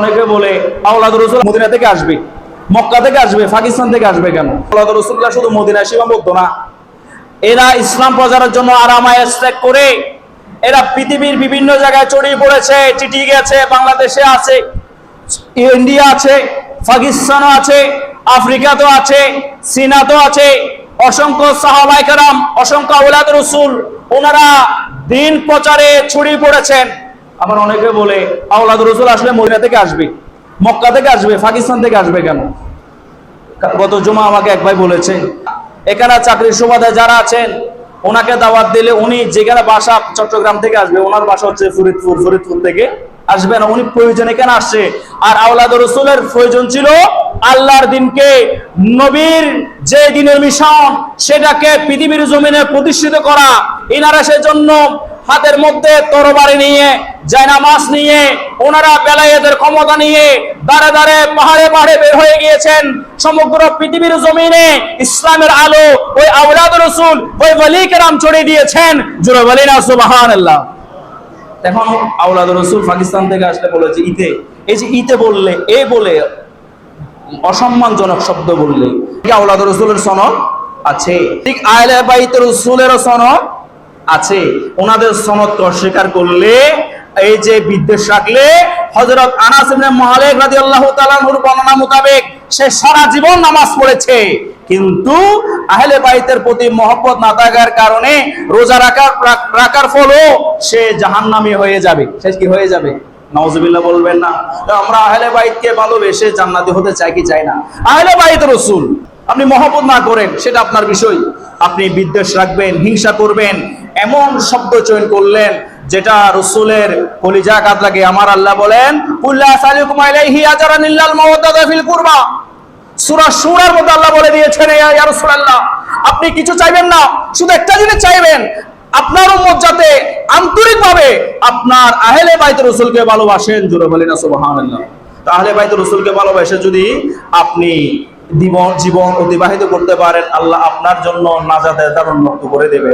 অনেকে বলে আওলাদ রাসূল মদিনা থেকে আসবে, মক্কা থেকে আসবে, পাকিস্তান থেকে আসবে কেন? আওলাদ রাসূলুল্লাহ শুধু মদিনায় সীমাবদ্ধ না। এরা ইসলাম প্রচারের জন্য আরামায় স্ট্রাইক করে এরা পৃথিবীর বিভিন্ন জায়গায় ছড়িয়ে পড়েছে। চিঠি গেছে, বাংলাদেশে আছে, ইন্ডিয়া আছে, পাকিস্তানও আছে, আফ্রিকাতেও আছে, চীনাতেও আছে। অসংখ্য সাহাবায়ে কেরাম, অসংখ্য আওলাদ রাসূল ওনারা দিন প্রচারে ছড়িয়ে পড়েছেন। আবার অনেকে বলে আওলাদ রাসূল আসলে মদিনা থেকে আসবে, মক্কা থেকে আসবে, পাকিস্তান থেকে আসবে কেন? গত জুমা আমাকে এক ভাই বলেছে এখানে চাকরির সুবাদে যারা আছেন ওনাকে দাওয়াত দিলে উনি যেখানে বাসা চট্টগ্রাম থেকে আসবে, ওনার বাসা হচ্ছে ফরিদপুর থেকে আসবে না, উনি প্রয়োজন এখানে আসছে। আর আওলাদ রাসূলের প্রয়োজন ছিল আল্লাহর দিনকে, নবীর যে দিনের মিশন সেটাকে পৃথিবীর জমিনে প্রতিষ্ঠিত করা। ইনারা সেজন্য হাতের মধ্যে তরবারি নিয়ে, জায়নামাজ নিয়ে, ওনারা বেলায়েতের ক্ষমতা নিয়ে দাঁড়ে দাঁড়ে পাহাড়ে পাহাড়ে বের হয়ে গিয়েছেন। সমগ্র পৃথিবীর জমিনে ইসলামের আলো ওই আওলাদ রাসূল, ওই ওলি কেরাম ছড়িয়ে দিয়েছেন। জোরে বলেন না সুবহানাল্লাহ। এখন আওলাদ রাসূল পাকিস্তান থেকে আসলে বলেছে ঈদে, এই যে ঈদে বললে এই বলে অসম্মানজনক শব্দ বললে কি আওলাদ রাসূলের সনদ আছে? ঠিক আহলে বাইত রাসূলের সনদ আছে। ওনাদের সনদকে অস্বীকার করলে, এই যে বিদ্বেষ রাখলে, হযরত আনাস ইবনে মালিক রাদিয়াল্লাহু তাআলা আনহুর বর্ণনা মোতাবেক সে সারা জীবন নামাজ পড়েছে, কিন্তু আহলে বাইতের প্রতি মহব্বত না থাকার কারণে রোজা রাখার ফলও সে জাহান্নামী হয়ে যাবে। সে কি হয়ে যাবে? নাউজুবিল্লাহ বলবেন না। আমরা আহলে বাইতকে ভালোবেসে জান্নাতি হতে চাই কি চাই না? আহলে বাইত রাসূল আপনি মহব্বত না করেন সেটা আপনার বিষয়, আপনি বিদ্বেষ রাখবেন, হিংসা করবেন, এমন শব্দ চয়ন করলেন যেটা রাসূলের কলিজা কাঁদ লাগে। আমার আল্লাহ বলেন কুল্লা সালিকুম আলাইহি আজরান ইল্লাল মাওয়াদাতা ফিল কুরবা। সূরা শূরার মধ্যে আল্লাহ বলে দিয়েছেন ইয়া রাসূলুল্লাহ আপনি কিছু চাইবেন না, শুধু একটা জিনিস চাইবেন, আপনার উম্মত যাতে আন্তরিকভাবে আপনার আহলে বাইত রাসূলকে ভালোবাসেন। জোরে বলেন না সুবহানাল্লাহ। তো আহলে বাইত রাসূলকে ভালোবাসে যদি আপনি জীবন অতিবাহিত করতে পারেন, আল্লাহ আপনার জন্য নাজাতের দ্বার উন্মুক্ত করে দেবে।